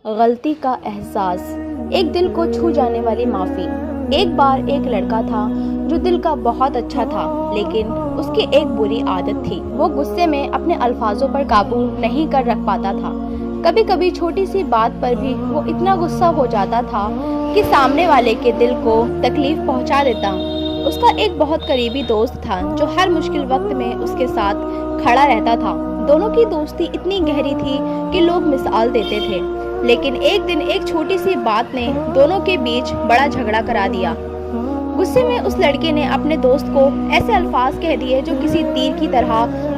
غلطی کا احساس، ایک دل کو چھو جانے والی معافی۔ ایک بار ایک لڑکا تھا جو دل کا بہت اچھا تھا، لیکن اس کی ایک بری عادت تھی، وہ غصے میں اپنے الفاظوں پر قابو نہیں کر رکھ پاتا تھا۔ کبھی کبھی چھوٹی سی بات پر بھی وہ اتنا غصہ ہو جاتا تھا کہ سامنے والے کے دل کو تکلیف پہنچا دیتا۔ اس کا ایک بہت قریبی دوست تھا جو ہر مشکل وقت میں اس کے ساتھ کھڑا رہتا تھا۔ دونوں کی دوستی اتنی گہری تھی کہ لوگ مثال دیتے تھے، لیکن ایک دن ایک چھوٹی سی بات نے دونوں کے بیچ بڑا جھگڑا کرا دیا۔ غصے میں اس لڑکے نے اپنے دوست کو ایسے الفاظ کہہ دیے جو کسی تیر کی طرح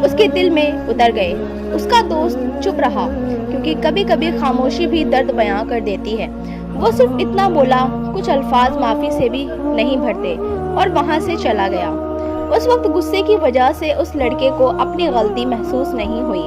اس کے دل میں اتر گئے۔ اس کا دوست چپ رہا، کیونکہ کبھی کبھی خاموشی بھی درد بیاں کر دیتی ہے۔ وہ صرف اتنا بولا، کچھ الفاظ معافی سے بھی نہیں بھرتے، اور وہاں سے چلا گیا۔ اس وقت غصے کی وجہ سے اس لڑکے کو اپنی غلطی محسوس نہیں ہوئی۔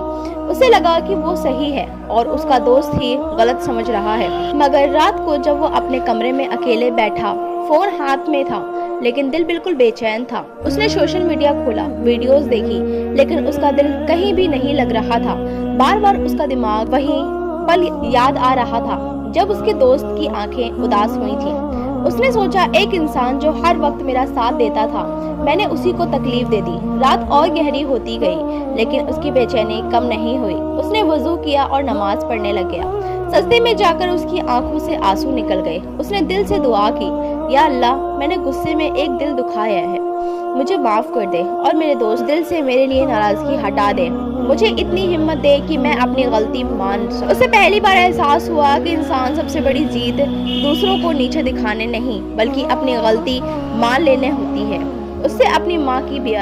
اسے لگا کہ وہ صحیح ہے اور اس کا دوست ہی غلط سمجھ رہا ہے۔ مگر رات کو جب وہ اپنے کمرے میں اکیلے بیٹھا، فون ہاتھ میں تھا لیکن دل بالکل بے چین تھا۔ اس نے سوشل میڈیا کھولا، ویڈیوز دیکھی، لیکن اس کا دل کہیں بھی نہیں لگ رہا تھا۔ بار بار اس کا دماغ وہی پل یاد آ رہا تھا جب اس کے دوست کی آنکھیں اداس ہوئی تھیں۔ اس نے سوچا، ایک انسان جو ہر وقت میرا ساتھ دیتا تھا، میں نے اسی کو تکلیف دے دی۔ رات اور گہری ہوتی گئی، لیکن اس کی بے چینی کم نہیں ہوئی۔ اس نے وضو کیا اور نماز پڑھنے لگ گیا۔ سجدے میں جا کر اس کی آنکھوں سے آنسو نکل گئے۔ اس نے دل سے دعا کی، یا اللہ، میں نے غصے میں ایک دل دکھایا ہے، مجھے معاف کر دے، اور میرے دوست دل سے میرے لیے ناراضگی ہٹا دے۔ مجھے اتنی ہمت دے کہ میں اپنی غلطی مان سکوں۔ اسے پہلی بار احساس ہوا کہ انسان سب سے بڑی جیت دوسروں کو نیچے دکھانے نہیں، بلکہ اپنی غلطی مان لینے ہوتی ہے۔ اس سے اپنی ماں کی بھی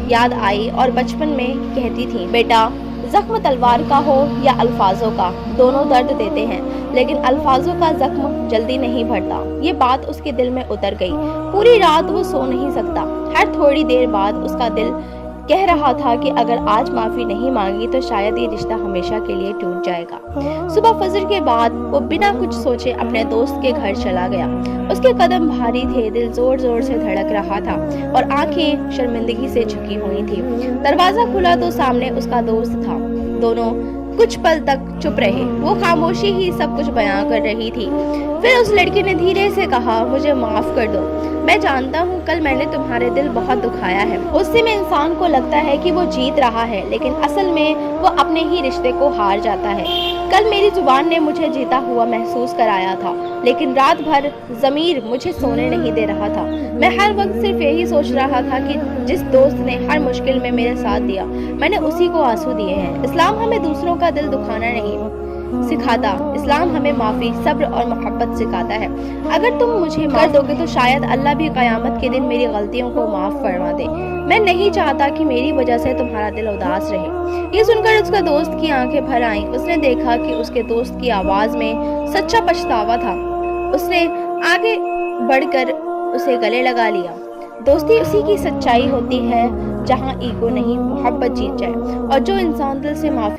یاد آئی اور بچپن میں کہتی تھی، بیٹا، زخم تلوار کا ہو یا الفاظوں کا، دونوں درد دیتے ہیں، لیکن الفاظوں کا زخم جلدی نہیں بھرتا۔ یہ بات اس کے دل میں اتر گئی۔ پوری رات وہ سو نہیں سکتا۔ ہر تھوڑی دیر بعد اس کا دل کہہ رہا تھا کہ اگر آج معافی نہیں مانگی تو شاید یہ رشتہ ہمیشہ کے لیے ٹوٹ جائے گا۔ صبح فجر کے بعد وہ بنا کچھ سوچے اپنے دوست کے گھر چلا گیا۔ اس کے قدم بھاری تھے، دل زور زور سے دھڑک رہا تھا اور آنکھیں شرمندگی سے جھکی ہوئی تھی۔ دروازہ کھلا تو سامنے اس کا دوست تھا۔ دونوں کچھ پل تک چپ رہے۔ وہ خاموشی ہی سب کچھ بیان کر رہی تھی۔ پھر اس لڑکی نے دھیرے سے کہا، مجھے معاف کر دو، میں جانتا ہوں کل میں نے تمہارے دل بہت دکھایا ہے۔ غصے میں انسان کو لگتا ہے کہ وہ جیت رہا ہے، لیکن اصل میں وہ اپنے ہی رشتے کو ہار جاتا ہے۔ کل میری زبان نے مجھے جیتا ہوا محسوس کرایا تھا، لیکن رات بھر ضمیر مجھے سونے نہیں دے رہا تھا۔ میں ہر وقت صرف یہی سوچ رہا تھا کہ جس دوست نے ہر مشکل میں میرے ساتھ دیا، میں نے اسی کو آنسو دیے ہیں۔ اسلام ہمیں دوسروں کا دل دکھانا نہیں سکھاتا، اسلام ہمیں معافی، صبر اور محبت سکھاتا ہے۔ اگر تم مجھے کر دو گے تو شاید اللہ بھی قیامت کے دن میری غلطیوں کو معاف فرما دے۔ میں نہیں چاہتا کہ میری وجہ سے تمہارا دل اداس رہے۔ یہ سن کر اس کا دوست کی آنکھیں بھر آئیں۔ اس نے دیکھا کہ اس کے دوست کی آواز میں سچا پچھتاوا تھا۔ اس نے آگے بڑھ کر اسے گلے لگا لیا۔ دوستی اسی کی سچائی ہوتی ہے جہاں ایگو نہیں، محبت جیت جائے، اور جو انسان دل سے معافی